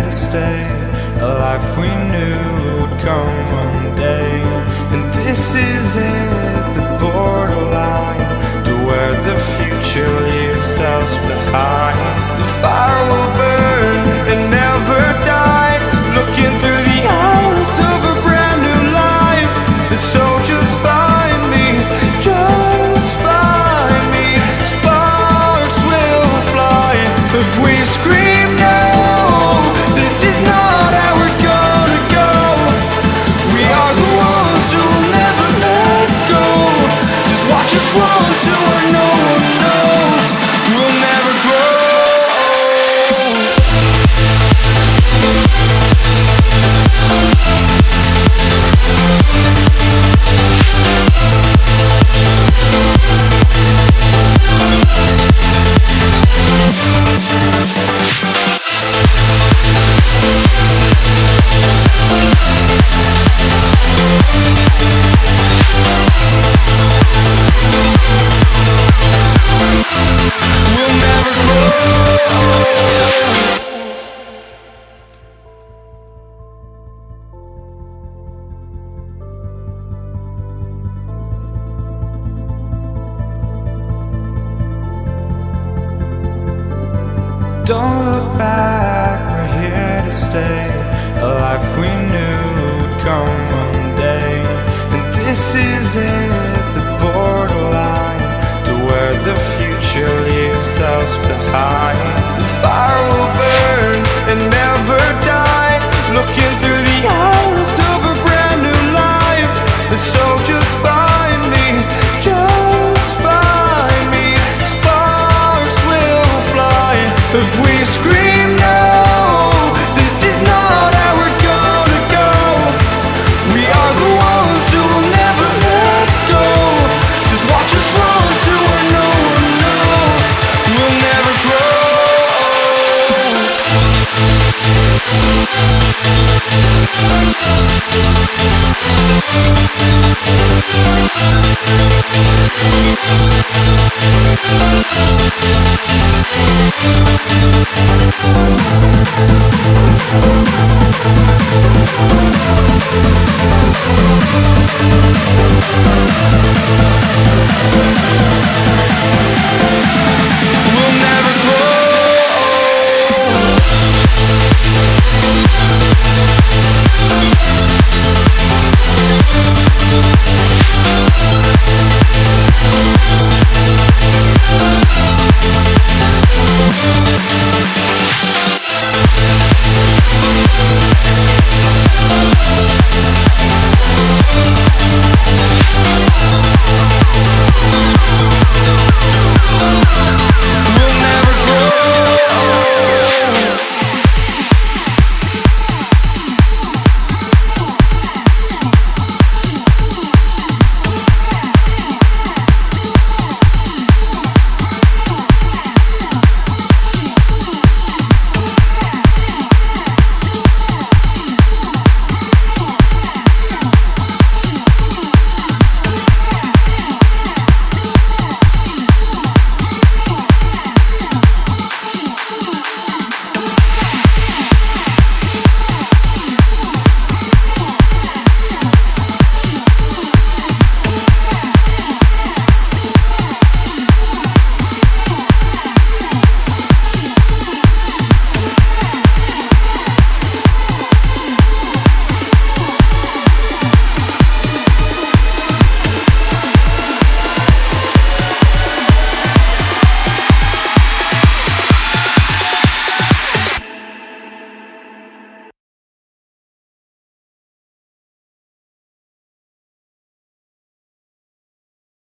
to stay, a life we knew would come one day. And this is it, the borderline to where the future leaves us behind. The fire will burn and never die, looking through the eyes of a brand new life. And so just find me, just find me. Sparks will fly if we scream no. This is not how we're gonna go. We are the ones who will never let go. Just watch us run to where no one knows. We'll never grow. Don't look back, we're here to stay, a life we knew would come one day. And this is it, the borderline to where the future leaves us behind. The fire will burn and never die, looking through the eyes of a brand new life. And so just find me, just find me. Sparks will fly if we scream no. This is not how we're gonna go. We are the ones who will never let go. Just watch us run to where no one knows. We'll never grow. We'll never grow.